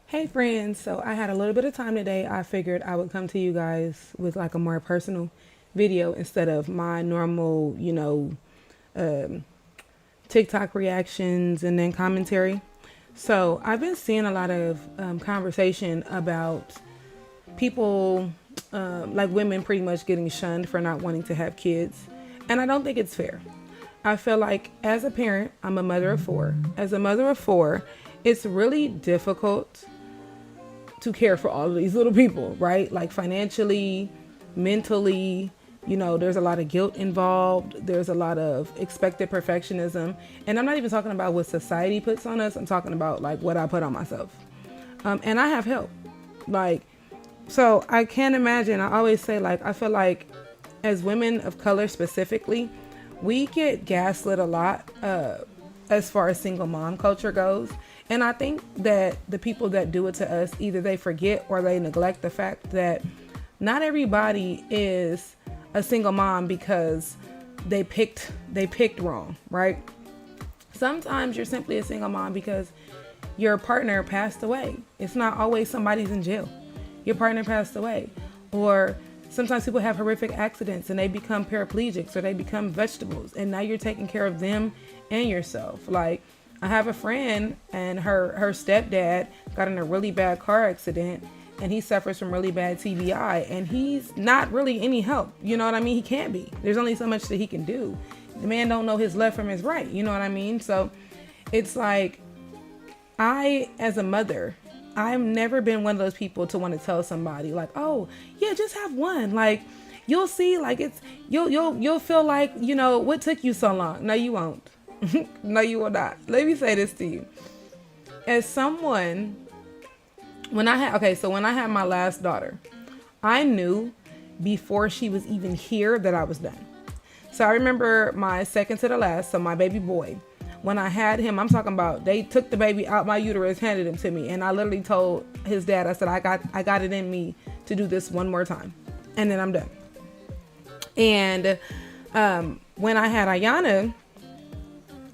Hey friends, so I had a little bit of time today. I figured I would come to you guys with like a more personal video instead of my normal, um, TikTok reactions and then commentary. So I've been seeing a lot of conversation about people, like women pretty much getting shunned for not wanting to have kids. And I don't think it's fair. I feel like as a parent, I'm a mother of four. As a mother of four, it's really difficult to care for all of these little people, right? Like financially, mentally, there's a lot of guilt involved. There's a lot of expected perfectionism. And I'm not even talking about what society puts on us. I'm talking about like what I put on myself. And I have help. Like, so I can't imagine. I always say, like, I feel like as women of color specifically, we get gaslit a lot as far as single mom culture goes. And I think that the people that do it to us, either they forget or they neglect the fact that not everybody is a single mom because they picked wrong, right? Sometimes you're simply a single mom because your partner passed away. It's not always somebody's in jail. Your partner passed away. Or sometimes people have horrific accidents and they become paraplegics or they become vegetables. And now you're taking care of them and yourself. Like, I have a friend and her stepdad got in a really bad car accident and he suffers from really bad TBI and he's not really any help. You know what I mean? He can't be. There's only so much that he can do. The man don't know his left from his right. You know what I mean? So it's like, I, as a mother, I've never been one of those people to want to tell somebody like, oh yeah, just have one. Like, you'll see, like you'll feel like, what took you so long? No, you won't. No, you will not. Let me say this to you. As someone, when I had my last daughter, I knew before she was even here that I was done. So I remember my second to the last, so my baby boy, when I had him, I'm talking about they took the baby out my uterus, handed him to me, and I literally told his dad, I said, I got it in me to do this one more time, and then I'm done. And when I had Ayana,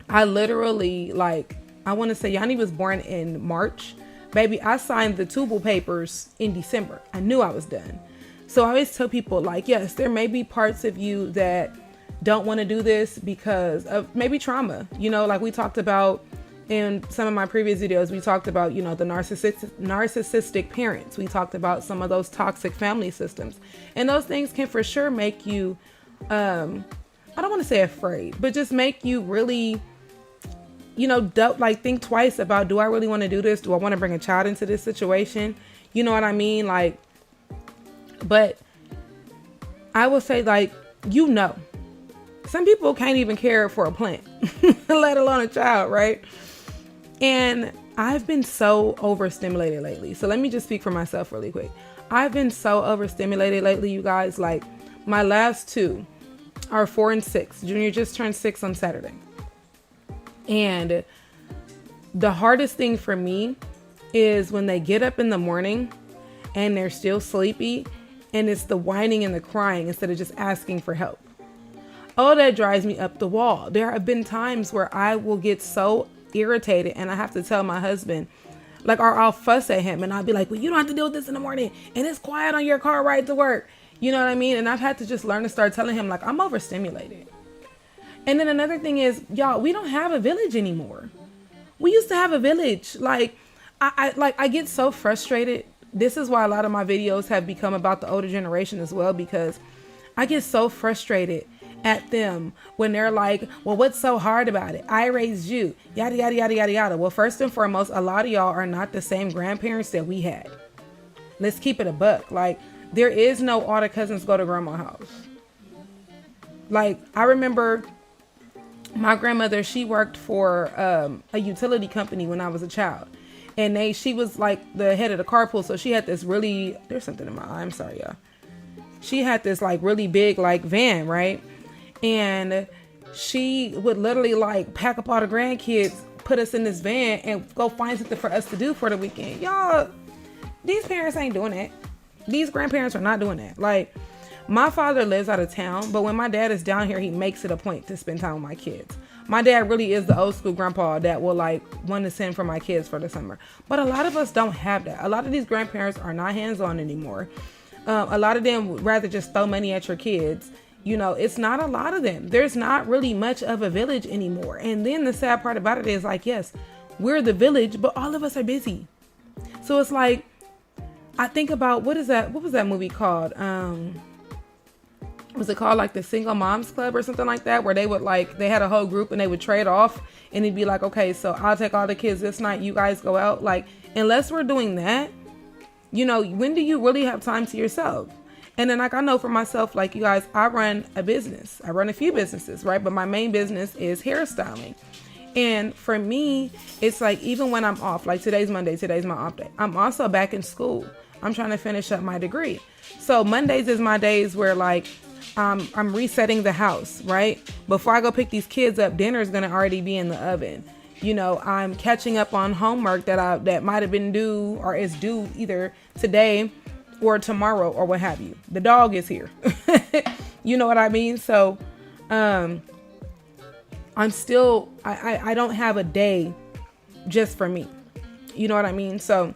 I literally, like, I want to say Yanni was born in March. Baby, I signed the tubal papers in December. I knew I was done. So I always tell people, like, yes, there may be parts of you that don't want to do this because of maybe trauma. Like we talked about in some of my previous videos, we talked about, the narcissistic parents. We talked about some of those toxic family systems. And those things can for sure make you, I don't want to say afraid, but just make you really, think twice about, do I really want to do this? Do I want to bring a child into this situation? You know what I mean? Like, but I will say, like, some people can't even care for a plant, let alone a child, right? And I've been so overstimulated lately. So let me just speak for myself really quick. I've been so overstimulated lately, you guys. Like, my last two are 4 and 6. Junior just turned 6 on Saturday. And the hardest thing for me is when they get up in the morning and they're still sleepy and it's the whining and the crying instead of just asking for help. Oh, that drives me up the wall. There have been times where I will get so irritated and I have to tell my husband, like, or I'll fuss at him and I'll be like, well, you don't have to deal with this in the morning and it's quiet on your car ride to work. You know what I mean? And I've had to just learn to start telling him, like, I'm overstimulated. And then another thing is, y'all, we don't have a village anymore. We used to have a village. Like, I get so frustrated. This is why a lot of my videos have become about the older generation as well, because I get so frustrated at them when they're like, well, what's so hard about it? I raised you, yada, yada, yada, yada, yada. Well, first and foremost, a lot of y'all are not the same grandparents that we had. Let's keep it a buck. Like, there is no all the cousins go to grandma's house. Like, I remember my grandmother, she worked for a utility company when I was a child. And she was like the head of the carpool. So she had this really, there's something in my eye. I'm sorry, y'all. She had this like really big like van, right? And she would literally like pack up all the grandkids, put us in this van and go find something for us to do for the weekend. Y'all, these parents ain't doing that. These grandparents are not doing that. Like, my father lives out of town, but when my dad is down here, he makes it a point to spend time with my kids. My dad really is the old school grandpa that will like want to send for my kids for the summer. But a lot of us don't have that. A lot of these grandparents are not hands-on anymore. A lot of them would rather just throw money at your kids. You know, it's not a lot of them. There's not really much of a village anymore. And then the sad part about it is like, yes, we're the village, but all of us are busy. So it's like, I think about, what was that movie called? Was it called like the Single Moms Club or something like that? Where they would like, they had a whole group and they would trade off and it'd be like, okay, so I'll take all the kids this night. You guys go out. Like, unless we're doing that, you know, when do you really have time to yourself? And then like, I know for myself, like you guys, I run a business. I run a few businesses, right? But my main business is hairstyling. And for me, it's like, even when I'm off, like today's Monday, today's my off day. I'm also back in school. I'm trying to finish up my degree. So Mondays is my days where like, I'm resetting the house, right? Before I go pick these kids up, dinner is going to already be in the oven. You know, I'm catching up on homework that might have been due or is due either today or tomorrow or what have you. The dog is here. You know what I mean? So, I'm still, I don't have a day just for me. You know what I mean? So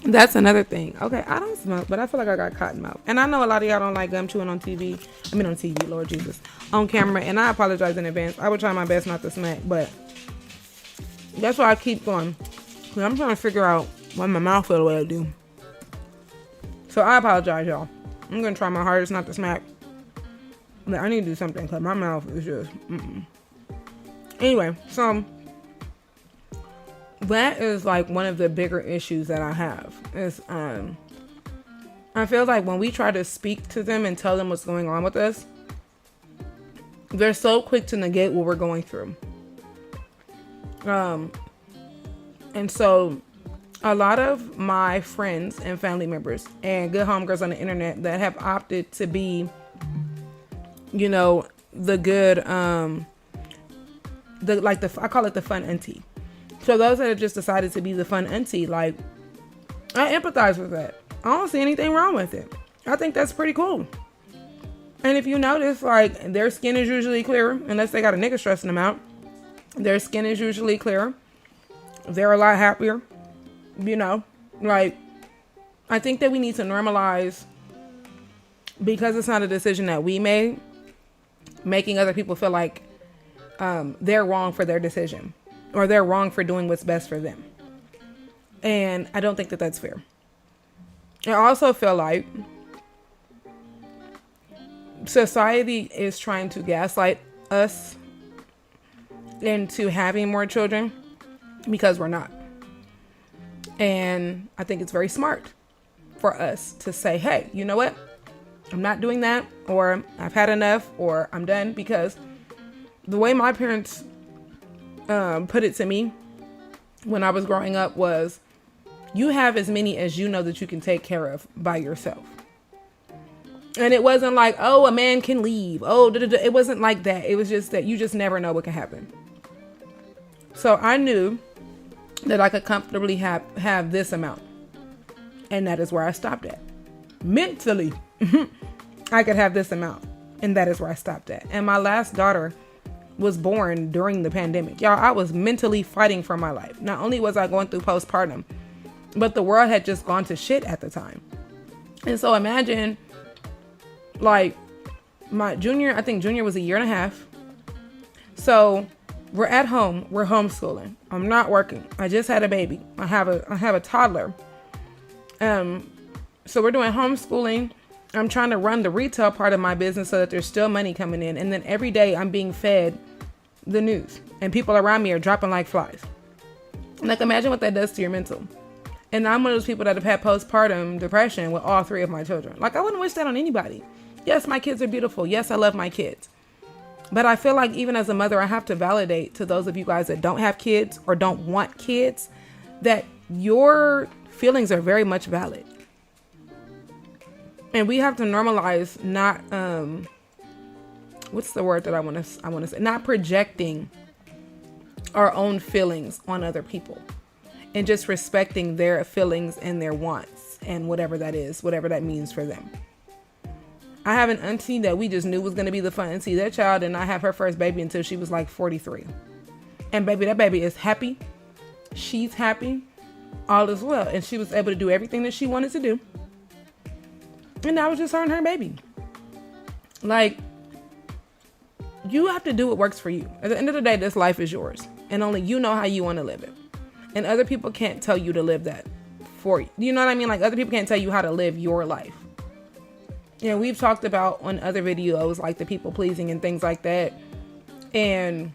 that's another thing. Okay, I don't smoke, but I feel like I got cotton mouth. And I know a lot of y'all don't like gum chewing on TV. I mean on TV, Lord Jesus. On camera. And I apologize in advance. I would try my best not to smack, but that's why I keep going. Cause I'm trying to figure out why my mouth feel the way I do. So I apologize, y'all. I'm going to try my hardest not to smack. But I need to do something because my mouth is just... Anyway, so... that is like one of the bigger issues that I have is I feel like when we try to speak to them and tell them what's going on with us, they're so quick to negate what we're going through. And so a lot of my friends and family members and good homegirls on the internet that have opted to be, you know, the good, I call it the fun auntie. So those that have just decided to be the fun auntie, like, I empathize with that. I don't see anything wrong with it. I think that's pretty cool. And if you notice, like, their skin is usually clearer, unless they got a nigga stressing them out. Their skin is usually clearer. They're a lot happier. You know, like, I think that we need to normalize, because it's not a decision that we made, making other people feel like they're wrong for their decision. Or they're wrong for doing what's best for them. And I don't think that that's fair. I also feel like society is trying to gaslight us into having more children because we're not. And I think it's very smart for us to say, hey, you know what? I'm not doing that, or I've had enough, or I'm done. Because the way my parents put it to me when I was growing up was, you have as many as you know that you can take care of by yourself. And it wasn't like, oh, a man can leave. Oh, it wasn't like that. It was just that you just never know what can happen. So I knew that I could comfortably have this amount. And that is where I stopped at. Mentally, I could have this amount. And that is where I stopped at. And my last daughter was born during the pandemic. Y'all, I was mentally fighting for my life. Not only was I going through postpartum, but the world had just gone to shit at the time. And so imagine, like, my junior, I think junior was 1.5 years. So we're at home, we're homeschooling. I'm not working. I just had a baby. I have a toddler. So we're doing homeschooling. I'm trying to run the retail part of my business so that there's still money coming in. And then every day I'm being fed the news and people around me are dropping like flies. Like, imagine what that does to your mental. And I'm one of those people that have had postpartum depression with all 3 of my children. Like, I wouldn't wish that on anybody. Yes, my kids are beautiful. Yes, I love my kids. But I feel like even as a mother, I have to validate to those of you guys that don't have kids or don't want kids, that your feelings are very much valid. And we have to normalize not, what's the word that I want to say? Not projecting our own feelings on other people, and just respecting their feelings and their wants and whatever that is, whatever that means for them. I have an auntie that we just knew was going to be the fun auntie. That child did not have her first baby until she was like 43. And baby, that baby is happy. She's happy. All is well. And she was able to do everything that she wanted to do. And that was just her and her baby. Like, you have to do what works for you. At the end of the day, this life is yours. And only you know how you want to live it. And other people can't tell you to live that for you. You know what I mean? Like, other people can't tell you how to live your life. You know, we've talked about on other videos, like the people pleasing and things like that. And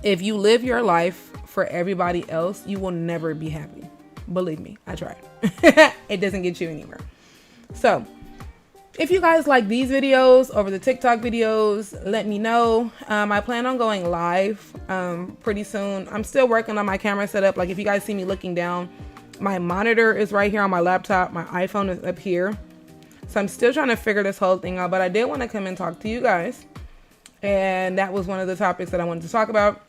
if you live your life for everybody else, you will never be happy. Believe me, I tried. It doesn't get you anywhere. So if you guys like these videos over the TikTok videos, let me know. I plan on going live pretty soon. I'm still working on my camera setup. Like, if you guys see me looking down, my monitor is right here on my laptop. My iPhone is up here. So I'm still trying to figure this whole thing out. But I did want to come and talk to you guys. And that was one of the topics that I wanted to talk about.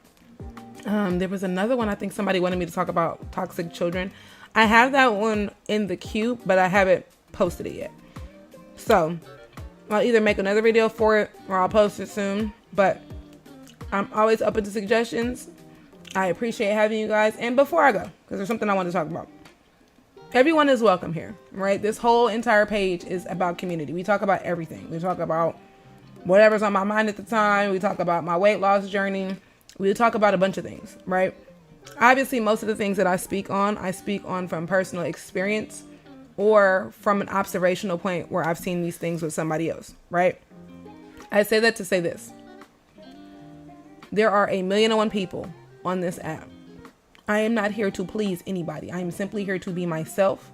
There was another one. I think somebody wanted me to talk about toxic children. I have that one in the queue, but I haven't posted it yet. So I'll either make another video for it or I'll post it soon. But I'm always open to suggestions. I appreciate having you guys. And before I go, because there's something I want to talk about. Everyone is welcome here, right? This whole entire page is about community. We talk about everything. We talk about whatever's on my mind at the time. We talk about my weight loss journey. We talk about a bunch of things, right? Obviously, most of the things that I speak on from personal experience or from an observational point where I've seen these things with somebody else, right? I say that to say this. There are 1,000,001 people on this app. I am not here to please anybody. I am simply here to be myself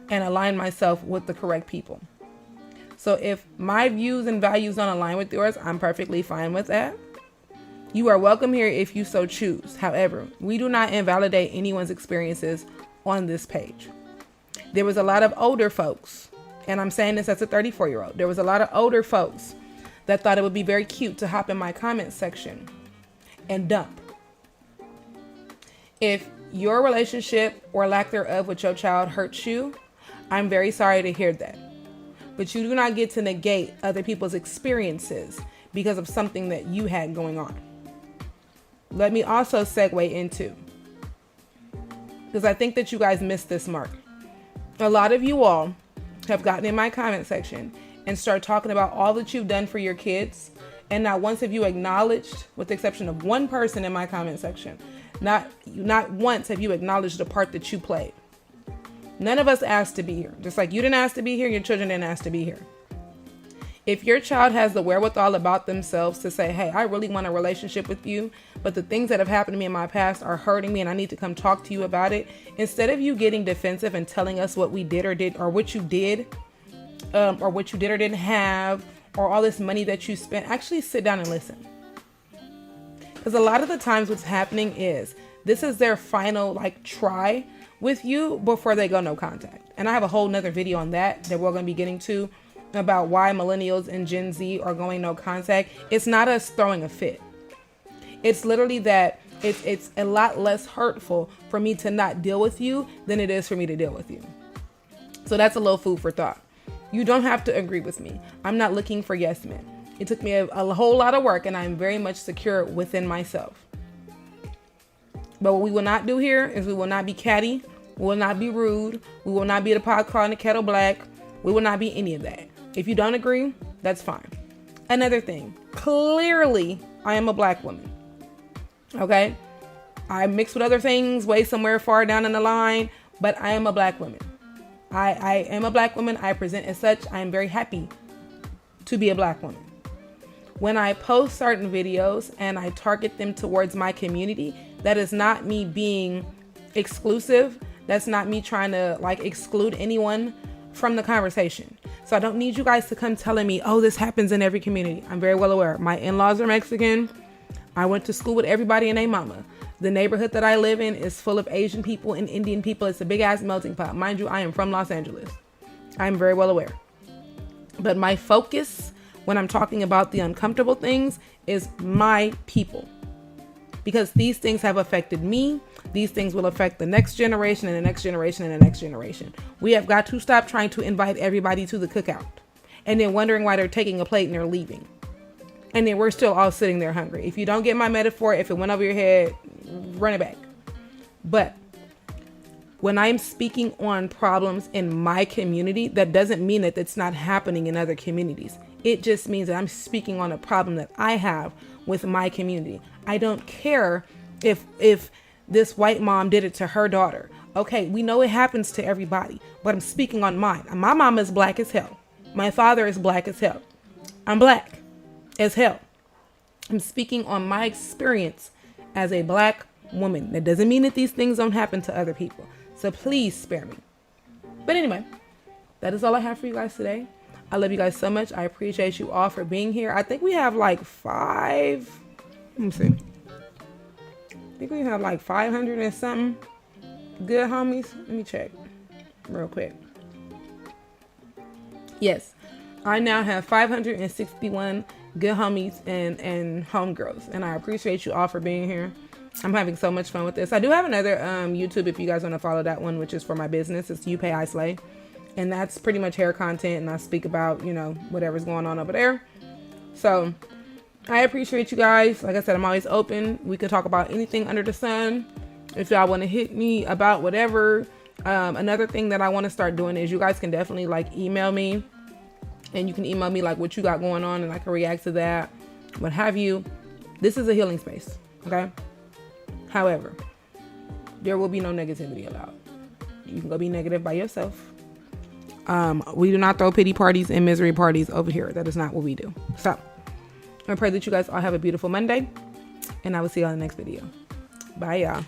and align myself with the correct people. So if my views and values don't align with yours, I'm perfectly fine with that. You are welcome here if you so choose. However, we do not invalidate anyone's experiences on this page. There was a lot of older folks, and I'm saying this as a 34-year-old. There was a lot of older folks that thought it would be very cute to hop in my comment section and dump. If your relationship or lack thereof with your child hurts you, I'm very sorry to hear that. But you do not get to negate other people's experiences because of something that you had going on. Let me also segue into, because I think that you guys missed this mark. A lot of you all have gotten in my comment section and start talking about all that you've done for your kids. And not once have you acknowledged, with the exception of one person in my comment section, not once have you acknowledged the part that you played. None of us asked to be here. Just like you didn't ask to be here, your children didn't ask to be here. If your child has the wherewithal about themselves to say, hey, I really want a relationship with you, but the things that have happened to me in my past are hurting me and I need to come talk to you about it, instead of you getting defensive and telling us what we did or what you did, or what you did or didn't have, or all this money that you spent, actually sit down and listen. Because a lot of the times what's happening is this is their final try with you before they go no contact. And I have a whole nother video on that we're going to be getting to about why millennials and Gen Z are going no contact. It's not us throwing a fit. It's literally that it's a lot less hurtful for me to not deal with you than it is for me to deal with you. So that's a little food for thought. You don't have to agree with me. I'm not looking for yes men. It took me a whole lot of work and I'm very much secure within myself. But what we will not do here is we will not be catty. We will not be rude. We will not be the pot calling the kettle black. We will not be any of that. If you don't agree, that's fine. Another thing, clearly I am a black woman. Okay? I mix with other things way somewhere far down in the line, but I am a black woman. I am a black woman. I present as such. I am very happy to be a black woman. When I post certain videos and I target them towards my community, that is not me being exclusive. That's not me trying to exclude anyone from the conversation. So I don't need you guys to come telling me, oh, this happens in every community. I'm very well aware. My in-laws are Mexican. I went to school with everybody and their mama. The neighborhood that I live in is full of Asian people and Indian people. It's a big ass melting pot. Mind you, I am from Los Angeles. I'm very well aware. But my focus when I'm talking about the uncomfortable things is my people. Because these things have affected me. These things will affect the next generation and the next generation and the next generation. We have got to stop trying to invite everybody to the cookout. and then wondering why they're taking a plate and they're leaving. And then we're still all sitting there hungry. If you don't get my metaphor, if it went over your head, run it back. But when I'm speaking on problems in my community, that doesn't mean that it's not happening in other communities. It just means that I'm speaking on a problem that I have with my community. I don't care if this white mom did it to her daughter. Okay, we know it happens to everybody, but I'm speaking on mine. My mama is black as hell. My father is black as hell. I'm black as hell. I'm speaking on my experience as a black woman. That doesn't mean that these things don't happen to other people. So please spare me. But anyway, that is all I have for you guys today. I love you guys so much. I appreciate you all for being here. I think we have like 500 and something good homies. Let me check real quick. Yes, I now have 561 good homies and homegirls, and I appreciate you all for being here. I'm having so much fun with this. I do have another YouTube if you guys want to follow that one, which is for my business. It's You Pay I Slay, and that's pretty much hair content, and I speak about, you know, whatever's going on over there. So I appreciate you guys. Like I said, I'm always open. We can talk about anything under the sun. If y'all want to hit me about whatever. Another thing that I want to start doing is you guys can definitely like email me, and you can email me like what you got going on, and I can react to that, what have you. This is a healing space, okay? However, there will be no negativity allowed. You can go be negative by yourself. We do not throw pity parties and misery parties over here. That is not what we do. So I pray that you guys all have a beautiful Monday, and I will see you on the next video. Bye, y'all.